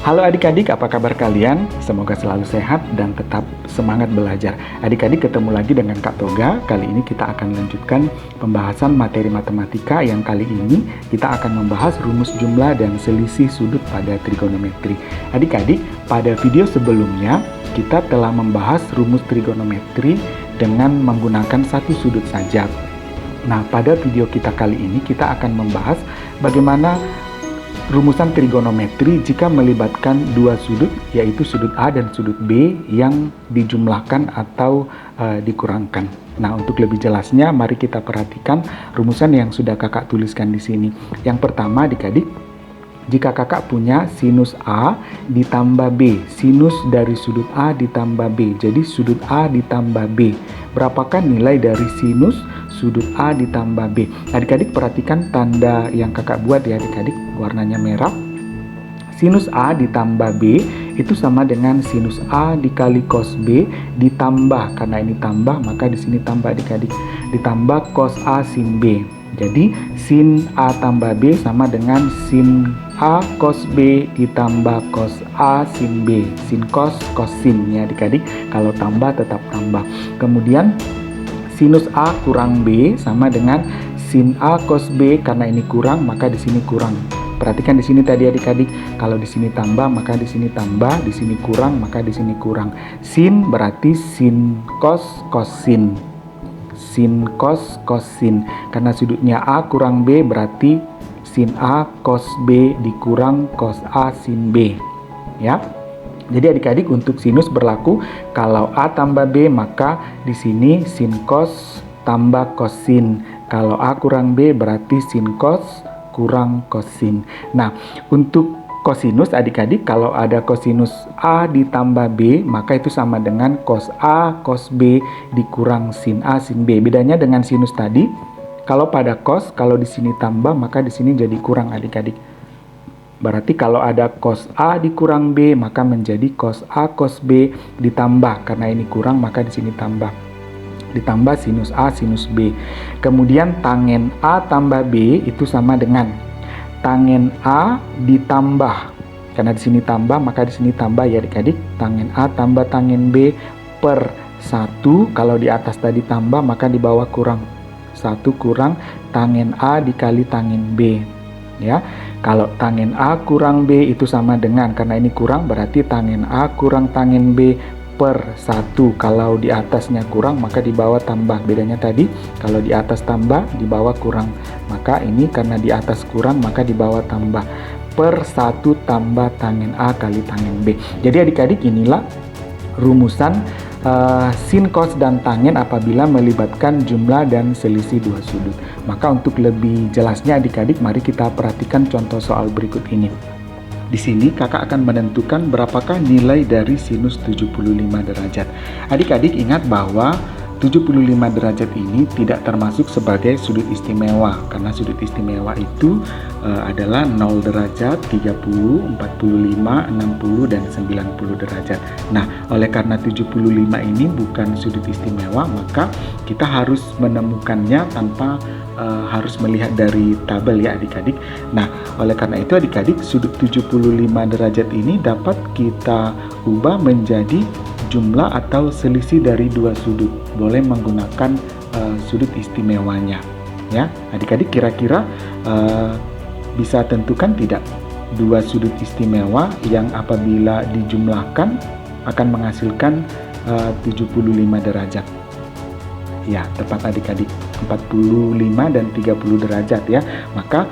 Halo adik-adik, apa kabar kalian? Semoga selalu sehat dan tetap semangat belajar. Adik-adik, ketemu lagi dengan Kak Toga. Kali ini kita akan lanjutkan pembahasan materi matematika yang kali ini kita akan membahas rumus jumlah dan selisih sudut pada trigonometri. Adik-adik, pada video sebelumnya kita telah membahas rumus trigonometri dengan menggunakan satu sudut saja. Nah, pada video kita kali ini kita akan membahas bagaimana rumusan trigonometri jika melibatkan dua sudut, yaitu sudut A dan sudut B yang dijumlahkan atau dikurangkan. Nah, untuk lebih jelasnya, mari kita perhatikan rumusan yang sudah kakak tuliskan di sini. Yang pertama, adik-adik, jika kakak punya sinus A ditambah B, sinus dari sudut A ditambah B, jadi sudut A ditambah B. Berapakah nilai dari sinus sudut A ditambah B? Adik-adik perhatikan tanda yang kakak buat ya adik-adik, warnanya merah. Sinus A ditambah B itu sama dengan sinus A dikali cos B ditambah, karena ini tambah maka di sini tambah adik-adik, ditambah cos A sin B. Jadi sin A tambah B sama dengan sin A cos B ditambah cos A sin B. Sin cos, cos sin ya adik-adik. Kalau tambah tetap tambah. Kemudian sinus A kurang B sama dengan sin A cos B, karena ini kurang maka di sini kurang. Perhatikan di sini tadi adik-adik, kalau di sini tambah maka di sini tambah, di sini kurang maka di sini kurang. Sin berarti sin cos cos sin. Sin cos cos sin. Karena sudutnya A kurang B berarti sin A cos B dikurang cos A sin B. Ya. Jadi adik-adik, untuk sinus berlaku kalau A tambah B maka di sini sin cos tambah cos sin. Kalau A kurang B berarti sin cos kurang cos sin. Nah, untuk kosinus adik-adik, kalau ada kosinus A ditambah B maka itu sama dengan cos A cos B dikurang sin A sin B. Bedanya dengan sinus tadi, kalau pada cos, kalau di sini tambah maka di sini jadi kurang adik-adik. Berarti kalau ada cos A dikurang B maka menjadi cos A cos B ditambah, karena ini kurang maka di sini tambah. Ditambah sinus A sinus B. Kemudian tangen A tambah B itu sama dengan tangen A ditambah, karena di sini tambah maka di sini tambah ya adik-adik, tangen A tambah tangen B per 1. Kalau di atas tadi tambah maka di bawah kurang. 1 kurang tangen A dikali tangen B. Ya, kalau tangen A kurang B itu sama dengan, karena ini kurang berarti tangen A kurang tangen B per 1. Kalau di atasnya kurang maka di bawah tambah. Bedanya tadi, kalau di atas tambah di bawah kurang, maka ini karena di atas kurang maka di bawah tambah. Per 1 tambah tangen A kali tangen B. Jadi adik-adik, inilah rumusan sin, cos, dan tangen apabila melibatkan jumlah dan selisih dua sudut. Maka untuk lebih jelasnya adik-adik, mari kita perhatikan contoh soal berikut ini. Di sini kakak akan menentukan berapakah nilai dari sinus 75 derajat. Adik-adik ingat bahwa 75 derajat ini tidak termasuk sebagai sudut istimewa, karena sudut istimewa itu adalah 0 derajat, 30, 45, 60, dan 90 derajat. Nah, oleh karena 75 ini bukan sudut istimewa, maka kita harus menemukannya tanpa harus melihat dari tabel ya adik-adik. Nah, oleh karena itu adik-adik, sudut 75 derajat ini dapat kita ubah menjadi jumlah atau selisih dari dua sudut. Boleh menggunakan sudut istimewanya. Ya, adik-adik kira-kira bisa tentukan tidak dua sudut istimewa yang apabila dijumlahkan akan menghasilkan 75 derajat. Ya, tepat adik-adik, 45 dan 30 derajat ya. Maka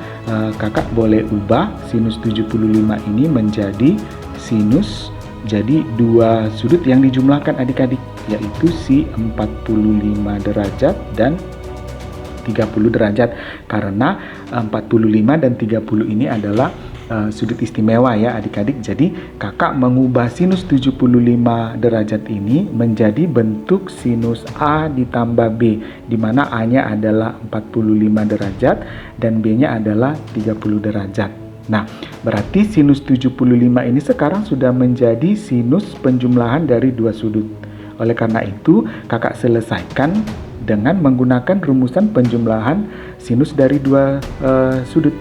kakak boleh ubah sinus 75 ini menjadi sinus, jadi dua sudut yang dijumlahkan adik-adik, yaitu si 45 derajat dan 30 derajat. Karena 45 dan 30 ini adalah sudut istimewa ya adik-adik. Jadi kakak mengubah sinus 75 derajat ini menjadi bentuk sinus A ditambah B, di mana A-nya adalah 45 derajat dan B-nya adalah 30 derajat. Nah, berarti sinus 75 ini sekarang sudah menjadi sinus penjumlahan dari dua sudut. Oleh karena itu, kakak selesaikan dengan menggunakan rumusan penjumlahan sinus dari dua sudut.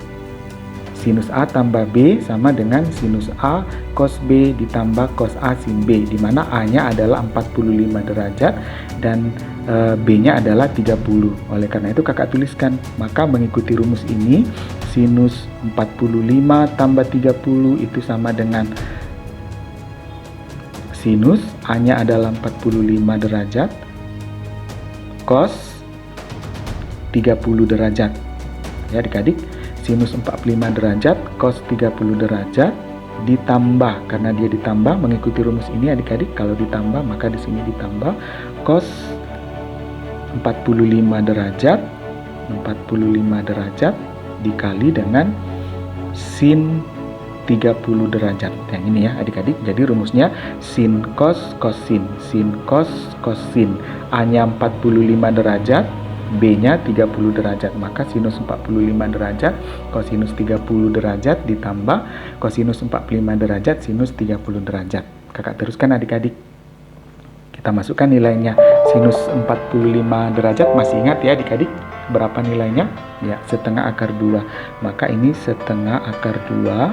sinus A tambah B sama dengan sinus A cos B ditambah cos A sin B, di mana A-nya adalah 45 derajat dan B-nya adalah 30. Oleh karena itu kakak tuliskan, maka mengikuti rumus ini sinus 45 tambah 30 itu sama dengan sinus A-nya adalah 45 derajat cos 30 derajat. Ya adik-adik, sinus 45 derajat cos 30 derajat ditambah, karena dia ditambah mengikuti rumus ini adik-adik, kalau ditambah maka di sini ditambah cos 45 derajat dikali dengan sin 30 derajat. Yang ini ya adik-adik. Jadi rumusnya sin cos sin cos sin. A-nya 45 derajat, B-nya 30 derajat, maka sinus 45 derajat kosinus 30 derajat ditambah kosinus 45 derajat sinus 30 derajat. Kakak teruskan adik-adik. Kita masukkan nilainya. Sinus 45 derajat masih ingat ya adik-adik berapa nilainya? Ya, setengah akar 2. Maka ini setengah akar 2.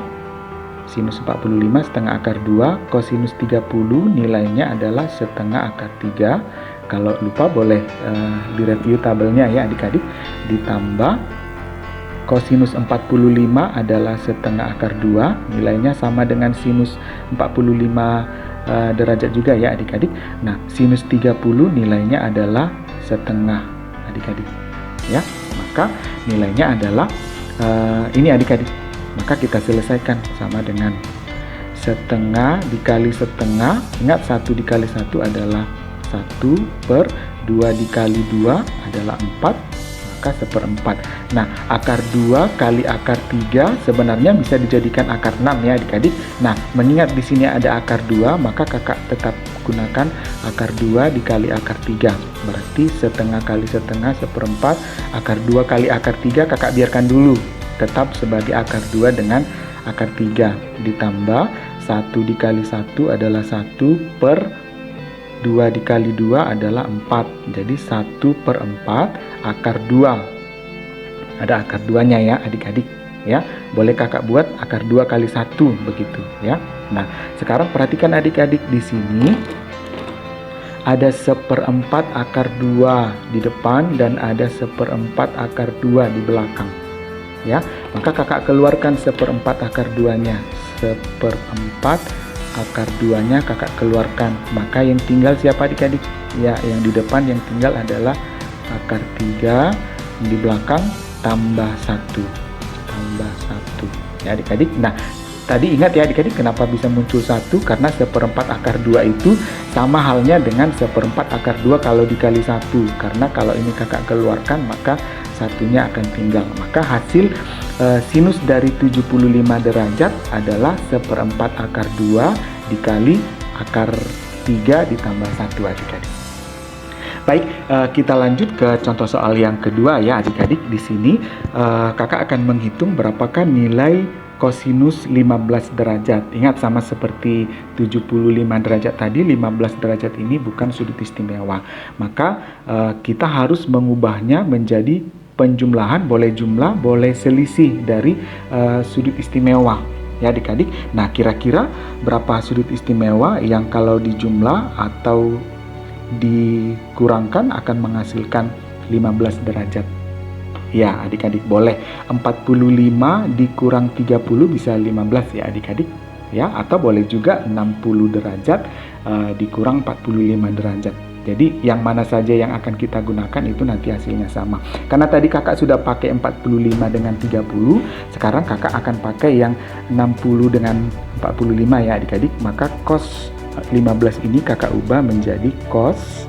Sinus 45 setengah akar 2 kosinus 30 nilainya adalah setengah akar 3. Kalau lupa boleh direview tabelnya ya adik-adik. Ditambah kosinus 45 adalah setengah akar 2, nilainya sama dengan sinus 45 derajat juga ya adik-adik. Nah, sinus 30 nilainya adalah setengah adik-adik ya. Maka nilainya adalah ini adik-adik. Maka kita selesaikan sama dengan setengah dikali setengah. Ingat 1 dikali 1 adalah 1 per 2 dikali 2 adalah 4, maka 1/4. Nah, akar 2 kali akar 3 sebenarnya bisa dijadikan akar 6 ya adik-adik. Nah, mengingat di sini ada akar 2, maka kakak tetap gunakan akar 2 dikali akar 3. Berarti setengah kali setengah 1/4, akar 2 kali akar 3 kakak biarkan dulu. Tetap sebagai akar 2 dengan akar 3. Ditambah 1 dikali 1 adalah 1 per 2 dikali 2 adalah 4. Jadi 1/4 akar 2. Ada akar 2-nya ya adik-adik ya. Boleh kakak buat akar 2 kali 1 begitu ya. Nah, sekarang perhatikan adik-adik, di sini ada 1/4 akar 2 di depan dan ada 1/4 akar 2 di belakang. Ya, maka kakak keluarkan 1/4 akar 2-nya. 1/4 akar 2-nya kakak keluarkan, maka yang tinggal siapa adik-adik? Ya, yang di depan yang tinggal adalah akar 3, yang di belakang tambah 1 ya adik-adik. Nah, tadi ingat ya adik-adik kenapa bisa muncul 1? Karena 1/4 akar 2 itu sama halnya dengan 1/4 akar 2 kalau dikali 1. Karena kalau ini kakak keluarkan maka satunya akan tinggal. Maka hasil sinus dari 75 derajat adalah 1/4 akar 2 dikali akar 3 ditambah 1 adik-adik. Baik, kita lanjut ke contoh soal yang kedua ya adik-adik. Di sini kakak akan menghitung berapakah nilai kosinus 15 derajat. Ingat, sama seperti 75 derajat tadi, 15 derajat ini bukan sudut istimewa. Maka kita harus mengubahnya menjadi penjumlahan, boleh jumlah, boleh selisih dari sudut istimewa ya adik-adik. Nah, kira-kira berapa sudut istimewa yang kalau dijumlah atau dikurangkan akan menghasilkan 15 derajat? Ya adik-adik, boleh 45 dikurang 30 bisa 15 ya adik-adik ya, atau boleh juga 60 derajat dikurang 45 derajat. Jadi yang mana saja yang akan kita gunakan itu nanti hasilnya sama. Karena tadi kakak sudah pakai 45 dengan 30, sekarang kakak akan pakai yang 60 dengan 45 ya adik-adik. Maka cos 15 ini kakak ubah menjadi cos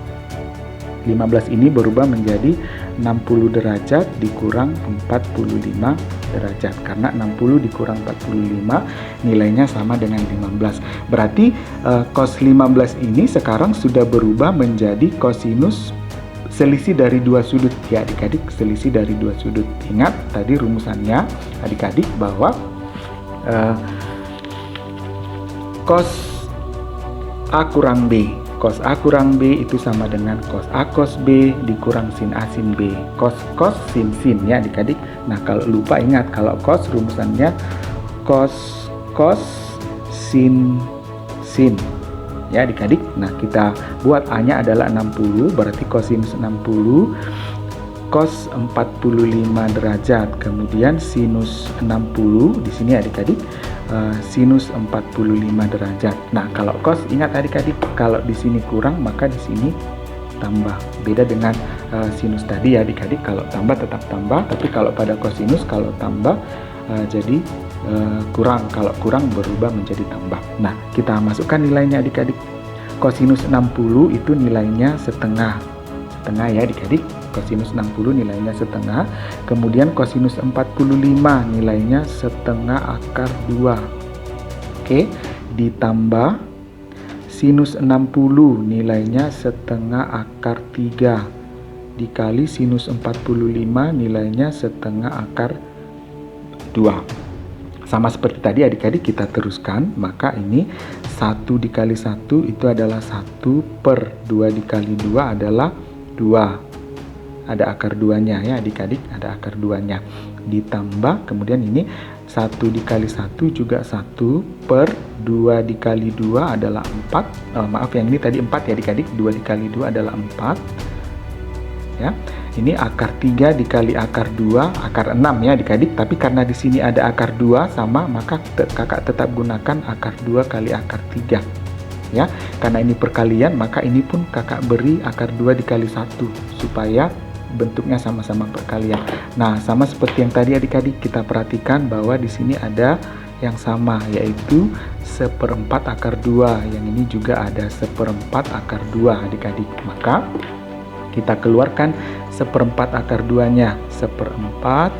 15 ini berubah menjadi 60 derajat dikurang 45 derajat. Karena 60 dikurang 45 nilainya sama dengan 15. Berarti cos 15 ini sekarang sudah berubah menjadi kosinus selisih dari dua sudut ya adik-adik, selisih dari dua sudut. Ingat tadi rumusannya adik-adik bahwa cos A kurang B, cos A kurang B itu sama dengan cos A cos B dikurang sin A sin B. Cos cos sin sin ya adik-adik. Nah kalau lupa ingat, kalau cos rumusannya cos cos sin sin ya adik-adik. Nah kita buat A nya adalah 60, berarti kosinus 60 cos 45 derajat, kemudian sinus 60 di sini adik-adik sinus 45 derajat. Nah, kalau cos ingat adik-adik, kalau di sini kurang maka di sini tambah. Beda dengan sinus tadi ya adik-adik, kalau tambah tetap tambah, tapi kalau pada kosinus kalau tambah jadi kurang, kalau kurang berubah menjadi tambah. Nah, kita masukkan nilainya adik-adik. Kosinus 60 itu nilainya setengah ya adik-adik. Kosinus 60 nilainya setengah, kemudian kosinus 45 nilainya setengah akar 2. Oke, ditambah sinus 60 nilainya setengah akar 3 dikali sinus 45 nilainya setengah akar 2. Sama seperti tadi adik-adik kita teruskan, maka ini 1 dikali 1 itu adalah 1 per 2 dikali 2 adalah 2. Ada akar 2-nya ya adik-adik, ada akar 2-nya. Ditambah kemudian ini 1 dikali 1 juga 1 per 2 dikali 2 adalah 4. Maaf yang ini tadi 4 ya adik-adik, 2 dikali 2 adalah 4. Ya. Ini akar 3 dikali akar 2, akar 6 ya adik-adik, tapi karena di sini ada akar 2 sama, maka kakak tetap gunakan akar 2 kali akar 3. Ya, karena ini perkalian, maka ini pun kakak beri akar 2 dikali 1 supaya bentuknya sama-sama perkalian. Nah, sama seperti yang tadi adik-adik, kita perhatikan bahwa di sini ada yang sama, yaitu 1/4 akar 2. Yang ini juga ada 1/4 akar 2 adik-adik. Maka kita keluarkan 1/4 akar 2-nya. 1/4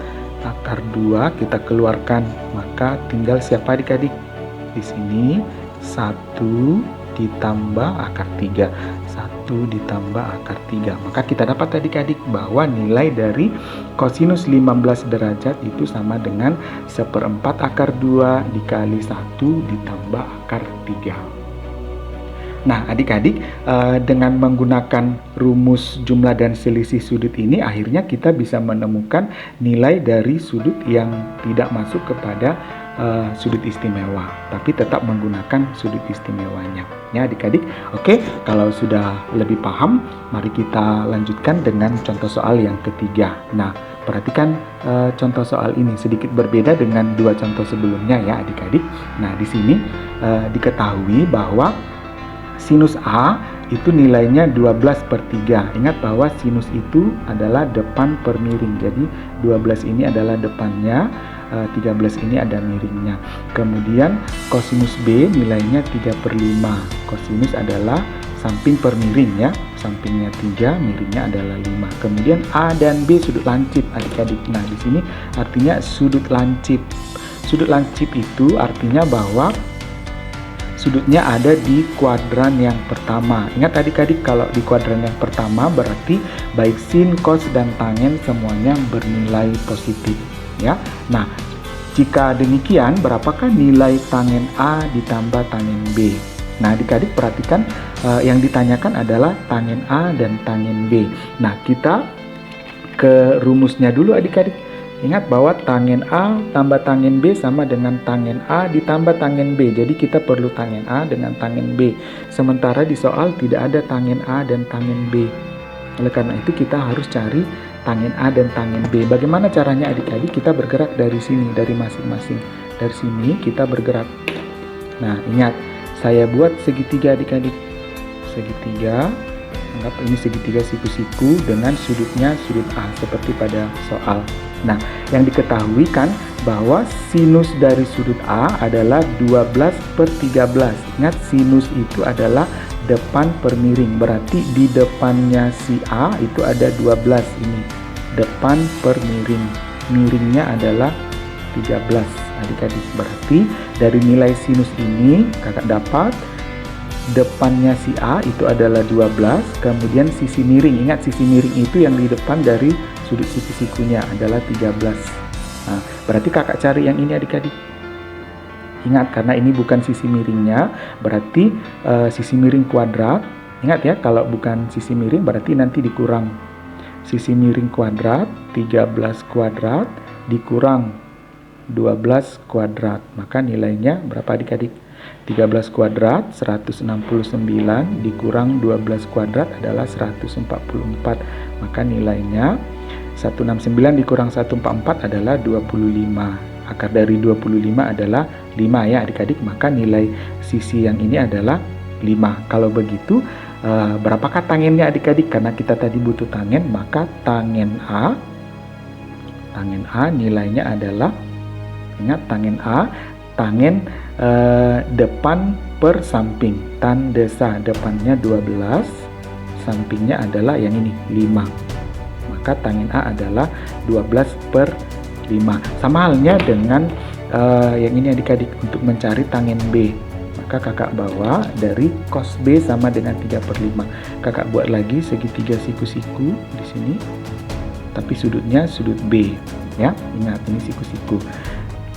akar 2 kita keluarkan. Maka tinggal siapa adik-adik? Di sini 1 ditambah akar 3. 1 ditambah akar 3. Maka kita dapat adik-adik bahwa nilai dari kosinus 15 derajat itu sama dengan 1/4 akar 2 dikali 1 ditambah akar 3. Nah adik-adik, dengan menggunakan rumus jumlah dan selisih sudut ini, akhirnya kita bisa menemukan nilai dari sudut yang tidak masuk kepada sudut istimewa, tapi tetap menggunakan sudut istimewanya ya adik-adik. Oke, kalau sudah lebih paham, mari kita lanjutkan dengan contoh soal yang ketiga. Nah, perhatikan contoh soal ini sedikit berbeda dengan dua contoh sebelumnya ya adik-adik. Nah, di sini diketahui bahwa sinus A itu nilainya 12/3. Ingat bahwa sinus itu adalah depan per miring, jadi 12 ini adalah depannya, 13 ini ada miringnya. Kemudian kosinus B nilainya 3/5. Kosinus adalah samping per miring ya, sampingnya 3, miringnya adalah 5. Kemudian A dan B sudut lancip adik-adik. Nah, di sini artinya sudut lancip. Sudut lancip itu artinya bahwa sudutnya ada di kuadran yang pertama. Ingat adik-adik, kalau di kuadran yang pertama berarti baik sin, cos, dan tangen semuanya bernilai positif ya. Nah, jika demikian, berapakah nilai tangen A ditambah tangen B? Nah, adik-adik perhatikan, yang ditanyakan adalah tangen A dan tangen B. Nah, kita ke rumusnya dulu adik-adik. Ingat bahwa tangen A tambah tangen B sama dengan tangen A ditambah tangen B. Jadi kita perlu tangen A dengan tangen B. Sementara di soal tidak ada tangen A dan tangen B. Oleh karena itu kita harus cari tangen A dan tangen B. Bagaimana caranya adik-adik? Kita bergerak dari sini, dari masing-masing. Dari sini kita bergerak. Nah, ingat, saya buat segitiga adik-adik. Segitiga, anggap ini segitiga siku-siku dengan sudutnya sudut A seperti pada soal. Nah, yang diketahui kan bahwa sinus dari sudut A adalah 12/13. Ingat, sinus itu adalah depan per miring. Berarti di depannya si A itu ada 12 ini. Depan per miring. Miringnya adalah 13 adik-adik. Berarti dari nilai sinus ini kakak dapat depannya si A itu adalah 12, kemudian sisi miring. Ingat, sisi miring itu yang di depan dari sudut siku-sikunya adalah 13. Nah, berarti kakak cari yang ini adik-adik. Ingat, karena ini bukan sisi miringnya, berarti sisi miring kuadrat Ingat ya, kalau bukan sisi miring berarti nanti dikurang sisi miring kuadrat, 13 kuadrat dikurang 12 kuadrat. Maka nilainya berapa adik-adik? 13 kuadrat 169 dikurang 12 kuadrat adalah 144. Maka nilainya 169 dikurang 144 adalah 25. Akar dari 25 adalah 5 ya adik-adik. Maka nilai sisi yang ini adalah 5. Kalau begitu berapakah tangennya adik-adik? Karena kita tadi butuh tangen, maka tangen A nilainya adalah, ingat tangen A, tangen depan per samping, tan desa, depannya 12, sampingnya adalah yang ini 5. Maka tangen A adalah 12 per 5. Sama halnya dengan yang ini adik-adik, untuk mencari tangen B. Maka kakak bawa dari cos B sama dengan 3/5. Kakak buat lagi segitiga siku-siku di sini. Tapi sudutnya sudut B. Ya, ingat ini siku-siku.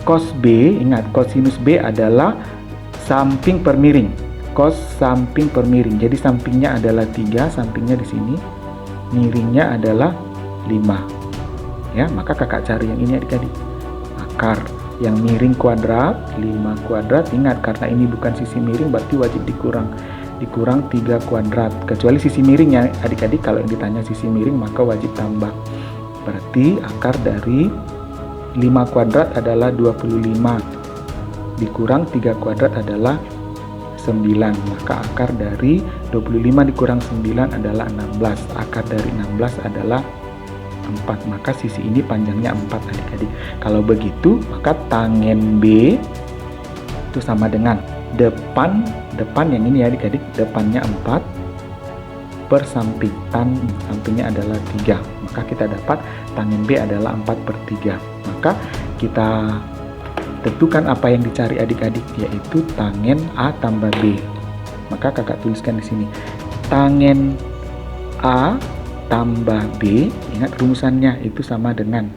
Cos B, ingat kosinus B adalah samping per miring. Cos samping per miring. Jadi sampingnya adalah 3, sampingnya di sini. Miringnya adalah 5. Ya, maka kakak cari yang ini adik-adik. Akar yang miring kuadrat 5 kuadrat, ingat karena ini bukan sisi miring berarti wajib dikurang 3 kuadrat, kecuali sisi miring ya adik-adik. Kalau yang ditanya sisi miring maka wajib tambah, berarti akar dari 5 kuadrat adalah 25 dikurang 3 kuadrat adalah 9. Maka akar dari 25 dikurang 9 adalah 16. Akar dari 16 adalah 4. Maka sisi ini panjangnya 4 adik-adik. Kalau begitu maka tangen B itu sama dengan depan yang ini ya adik-adik, depannya 4 per samping, sampingnya adalah 3. Maka kita dapat tangen B adalah 4/3. Maka kita tentukan apa yang dicari adik-adik, yaitu tangen A tambah B. Maka kakak tuliskan di sini tangen A tambah B. Ingat rumusannya itu sama dengan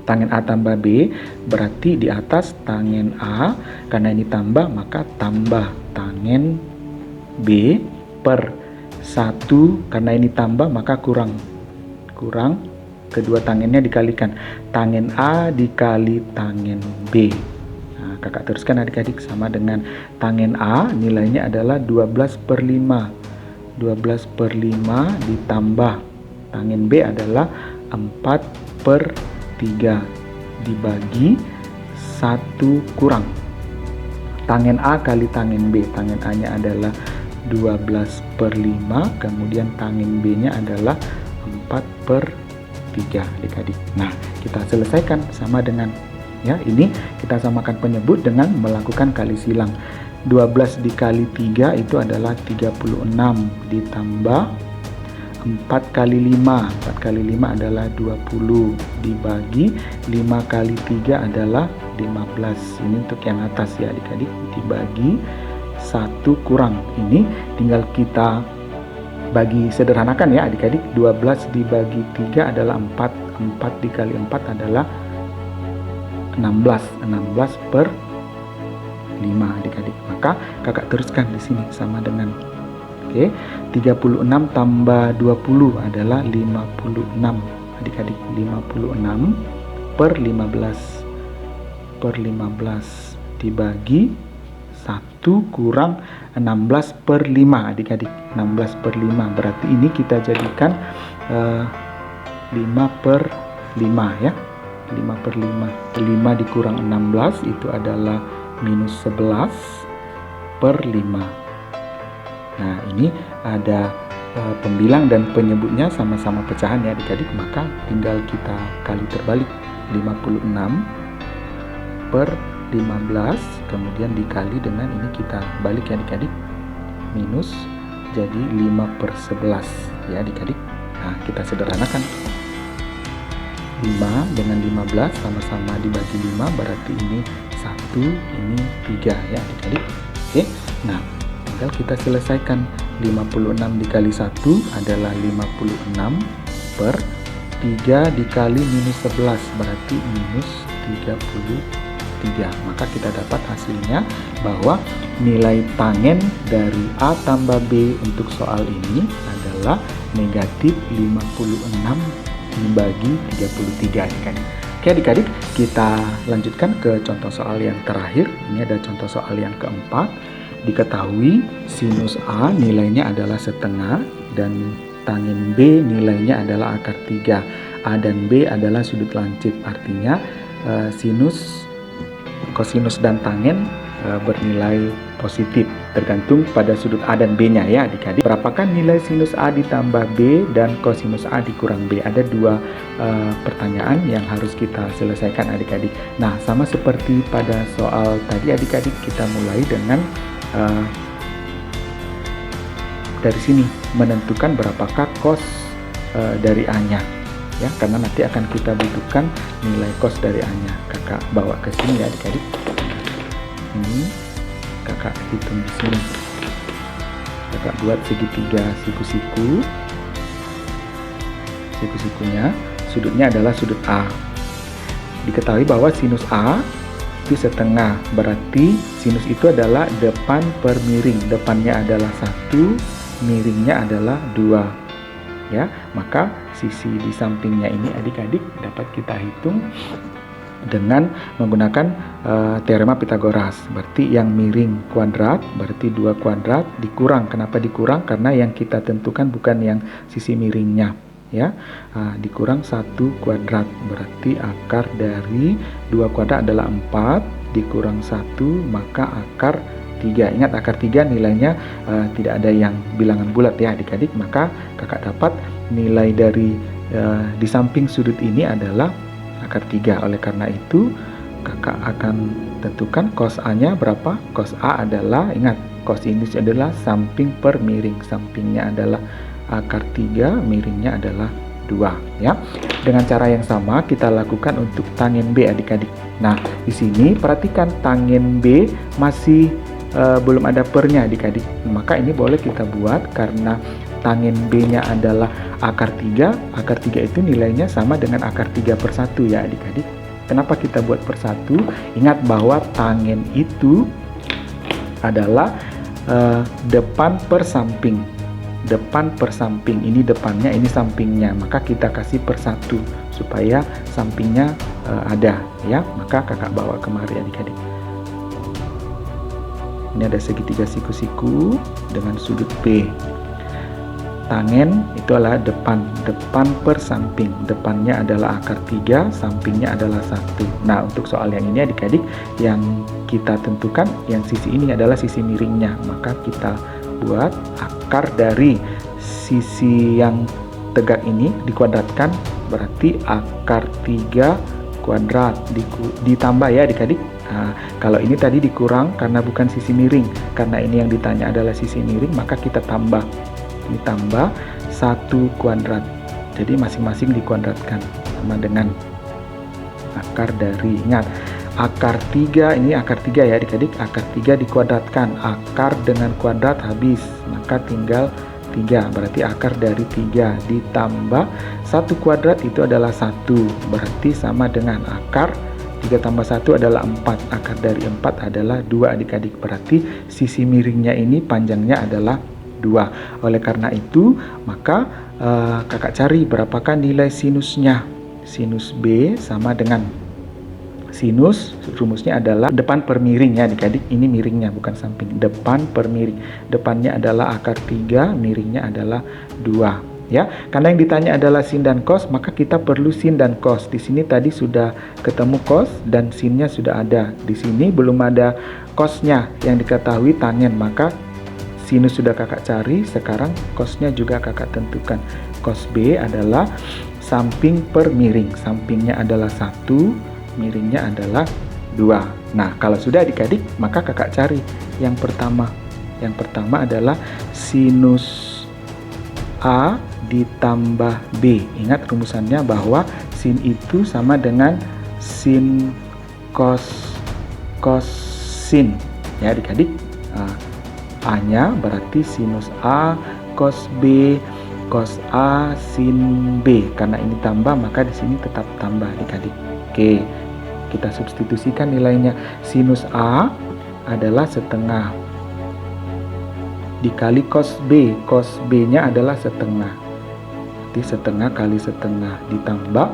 tangen A tambah B, berarti di atas tangen A, karena ini tambah maka tambah tangen B per 1, karena ini tambah maka kurang kedua tangennya dikalikan, tangen A dikali tangen B. Nah, kakak teruskan adik-adik, sama dengan tangen A nilainya adalah 12/5. 12/5 ditambah tangen B adalah 4/3 dibagi 1 kurang tangen A kali tangen B. Tangen A nya adalah 12/5, kemudian tangen B nya adalah 4/3 adik-adik. Nah, kita selesaikan sama dengan ya, ini kita samakan penyebut dengan melakukan kali silang. 12 dikali 3 itu adalah 36 ditambah 4 kali 5. 4 kali 5 adalah 20 dibagi 5 kali 3 adalah 15. Ini untuk yang atas ya adik-adik, dibagi 1 kurang. Ini tinggal kita bagi sederhanakan ya adik-adik. 12 dibagi 3 adalah 4. 4 dikali 4 adalah 16. 16/5 adik-adik. Maka kakak teruskan di sini sama dengan 36 tambah 20 adalah 56 adik-adik. 56/15 dibagi 1 kurang 16/5 adik-adik. 16/5 berarti ini kita jadikan 5/5 ya. 5/5. 5 dikurang 16 itu adalah minus 11/5. Nah, ini ada pembilang dan penyebutnya sama-sama pecahan ya adik-adik, maka tinggal kita kali terbalik. 56/15 kemudian dikali dengan ini kita balik ya adik-adik, minus jadi 5/11 ya adik-adik. Nah, kita sederhanakan. 5 dengan 15 sama-sama dibagi 5, berarti ini 1, ini 3 ya adik-adik. Oke, nah tinggal kita selesaikan. 56 dikali 1 adalah 56 per 3 dikali minus 11 berarti minus 33. 3. Maka kita dapat hasilnya bahwa nilai tangen dari A tambah B untuk soal ini adalah negatif 56 dibagi 33 adik-adik. Oke adik-adik, kita lanjutkan ke contoh soal yang terakhir. Ini ada contoh soal yang keempat. Diketahui sinus A nilainya adalah setengah dan tangen B nilainya adalah akar 3. A dan B adalah sudut lancip, artinya sinus, kosinus dan tangen bernilai positif tergantung pada sudut A dan B nya ya adik-adik. Berapakah nilai sinus A ditambah B dan kosinus A dikurang B? Ada dua pertanyaan yang harus kita selesaikan adik-adik. Nah, sama seperti pada soal tadi adik-adik, kita mulai dengan dari sini menentukan berapakah cos dari A-nya ya, karena nanti akan kita butuhkan nilai cos dari A-nya. Kakak bawa ke sini ya adik-adik. Ini kakak hitung di sini. Kakak buat segitiga siku-siku. Siku-sikunya sudutnya adalah sudut A. Diketahui bahwa sinus A itu setengah, berarti sinus itu adalah depan per miring. Depannya adalah 1, miringnya adalah 2 ya. Maka sisi di sampingnya ini adik-adik dapat kita hitung dengan menggunakan teorema Pitagoras. Berarti yang miring kuadrat berarti 2 kuadrat dikurang. Kenapa dikurang? Karena yang kita tentukan bukan yang sisi miringnya ya. Dikurang 1 kuadrat berarti akar dari 2 kuadrat adalah 4, dikurang 1 maka akar 3. Ingat akar 3 nilainya tidak ada yang bilangan bulat ya adik-adik. Maka kakak dapat nilai dari di samping sudut ini adalah akar 3. Oleh karena itu kakak akan tentukan cos A nya berapa. Cos A adalah, ingat cos ini adalah samping per miring. Sampingnya adalah akar 3, miringnya adalah 2 ya. Dengan cara yang sama kita lakukan untuk tangen B adik-adik. Nah, di sini perhatikan tangen B masih belum ada pernya adik-adik. Maka ini boleh kita buat karena tangen B nya adalah akar 3. Akar 3 itu nilainya sama dengan akar 3 per 1 ya adik-adik. Kenapa kita buat per 1? Ingat bahwa tangen itu adalah depan per samping. Depan per samping, ini depannya, ini sampingnya, maka kita kasih per 1 supaya sampingnya ada ya. Maka kakak bawa kemari adik-adik. Ini ada segitiga siku-siku dengan sudut B. Tangen itu adalah depan per samping. Depannya adalah akar 3, sampingnya adalah 1. Nah, untuk soal yang ini adik-adik, yang kita tentukan yang sisi ini adalah sisi miringnya. Maka kita buat akar dari sisi yang tegak ini dikuadratkan, berarti akar 3 kuadrat ditambah ya adik-adik. Nah, kalau ini tadi dikurang karena bukan sisi miring, karena ini yang ditanya adalah sisi miring, maka kita tambah. Ini tambah 1 kuadrat. Jadi masing-masing dikuadratkan sama dengan akar dari, ingat akar 3, ini akar 3 ya adik-adik, akar 3 dikuadratkan, akar dengan kuadrat habis, maka tinggal 3, berarti akar dari 3 ditambah 1 kuadrat itu adalah 1, berarti sama dengan akar 3 tambah 1 adalah 4, akar dari 4 adalah 2 adik-adik, berarti sisi miringnya ini panjangnya adalah 2. Oleh karena itu maka kakak cari berapakah nilai sinusnya. Sinus B sama dengan sinus, rumusnya adalah depan per miring ya adik-adik. Ini miringnya bukan samping, depan per miring. Depannya adalah akar 3, miringnya adalah 2 ya. Karena yang ditanya adalah sin dan cos, maka kita perlu sin dan cos. Di sini tadi sudah ketemu cos dan sinnya sudah ada. Di sini belum ada cosnya yang diketahui tangen, maka sinus sudah kakak cari, sekarang cosnya juga kakak tentukan. Cos B adalah samping per miring. Sampingnya adalah 1, miringnya adalah 2. Nah, kalau sudah adik-adik, maka kakak cari yang pertama. Yang pertama adalah sinus A ditambah B. Ingat rumusannya bahwa sin itu sama dengan sin cos sin ya adik-adik. A-nya berarti sinus A cos B cos A sin B. Karena ini tambah maka di sini tetap tambah adik-adik. Oke, kita substitusikan nilainya. Sinus A adalah setengah dikali cos B. Cos B-nya adalah setengah. Jadi setengah kali setengah ditambah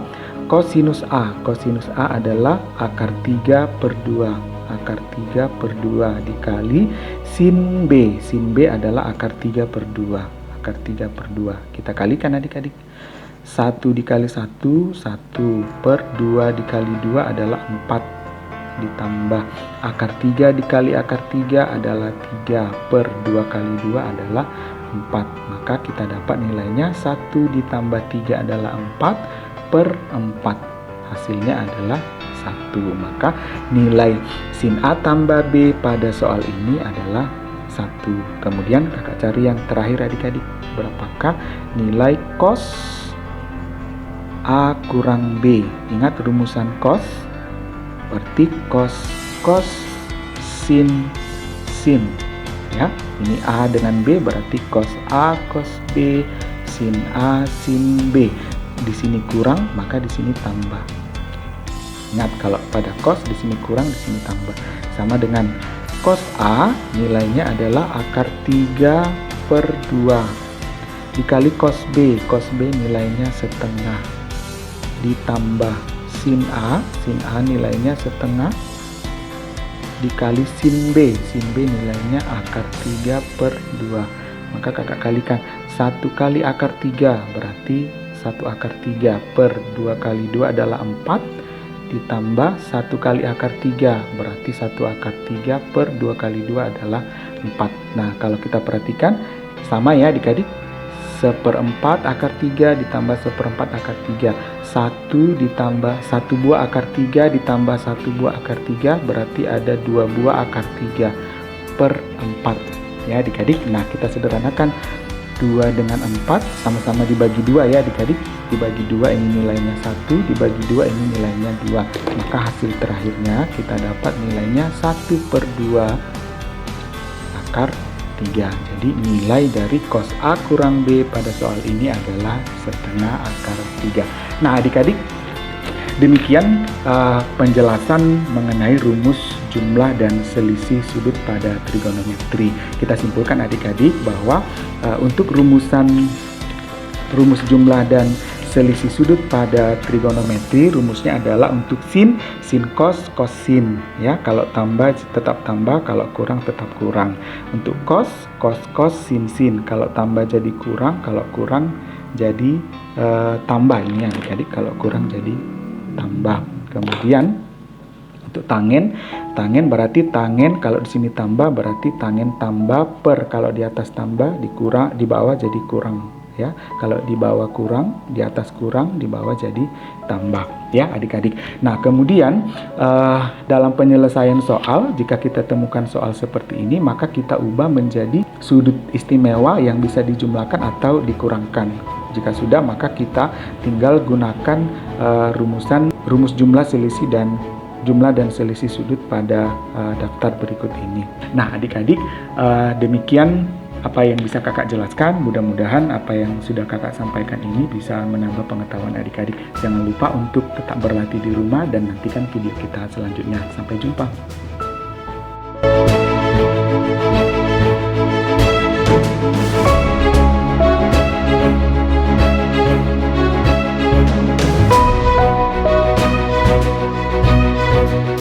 kosinus A. Kosinus A adalah akar 3 per 2. Akar 3 per 2 dikali sin B. Sin B adalah akar 3 per 2. Akar 3 per 2. Kita kalikan adik-adik. 1 dikali 1, 1 per 2 dikali 2 adalah 4. Ditambah akar 3 dikali akar 3 adalah 3 per 2 kali 2 adalah 4. Maka kita dapat nilainya 1 ditambah 3 adalah 4 per 4. Hasilnya adalah 1. Maka nilai sin A tambah B pada soal ini adalah 1. Kemudian kakak cari yang terakhir adik-adik. Berapakah nilai cos A kurang B? Ingat rumusan cos, berarti cos sin ya. Ini A dengan B berarti cos A cos B sin A sin B. Di sini kurang, maka di sini tambah. Ingat, kalau pada cos di sini kurang, di sini tambah. Sama dengan cos A nilainya adalah akar 3 per 2 dikali cos B. Cos B nilainya setengah ditambah sin A nilainya setengah dikali sin B. Sin B nilainya akar 3 per 2. Maka kakak kalikan 1 kali akar 3 berarti 1 akar 3 per 2 kali 2 adalah 4 ditambah 1 kali akar 3 berarti 1 akar 3 per 2 kali 2 adalah 4. Nah, kalau kita perhatikan sama ya adik-adik. 1/4 akar 3 ditambah 1/4 akar 3. 1 ditambah 1 buah akar 3 ditambah 1 buah akar 3 berarti ada 2 buah akar 3 per 4. Ya adik-adik, nah kita sederhanakan 2 dengan 4 sama-sama dibagi 2 ya adik-adik. Dibagi 2 ini nilainya 1, dibagi 2 ini nilainya 2. Maka hasil terakhirnya kita dapat nilainya 1 per 2 akar 3. Jadi nilai dari cos A kurang B pada soal ini adalah setengah akar 3. Nah adik-adik, demikian penjelasan mengenai rumus jumlah dan selisih sudut pada trigonometri. Kita simpulkan adik-adik bahwa untuk rumus jumlah dan selisih sudut pada trigonometri, rumusnya adalah untuk sin cos sin ya. Kalau tambah tetap tambah, kalau kurang tetap kurang. Untuk cos sin kalau tambah jadi kurang, kalau kurang jadi tambah. Ini adik-adik, kalau kurang jadi tambah. Kemudian untuk tangen berarti tangen kalau di sini tambah berarti tangen tambah per, kalau di atas tambah dikurang, di bawah jadi kurang. Ya, kalau di bawah kurang, di atas kurang, di bawah jadi tambah ya adik-adik. Nah kemudian dalam penyelesaian soal, jika kita temukan soal seperti ini, maka kita ubah menjadi sudut istimewa yang bisa dijumlahkan atau dikurangkan. Jika sudah, maka kita tinggal gunakan rumus jumlah dan selisih sudut pada daftar berikut ini. Nah adik-adik, demikian apa yang bisa kakak jelaskan. Mudah-mudahan apa yang sudah kakak sampaikan ini bisa menambah pengetahuan adik-adik. Jangan lupa untuk tetap berlatih di rumah dan nantikan video kita selanjutnya. Sampai jumpa.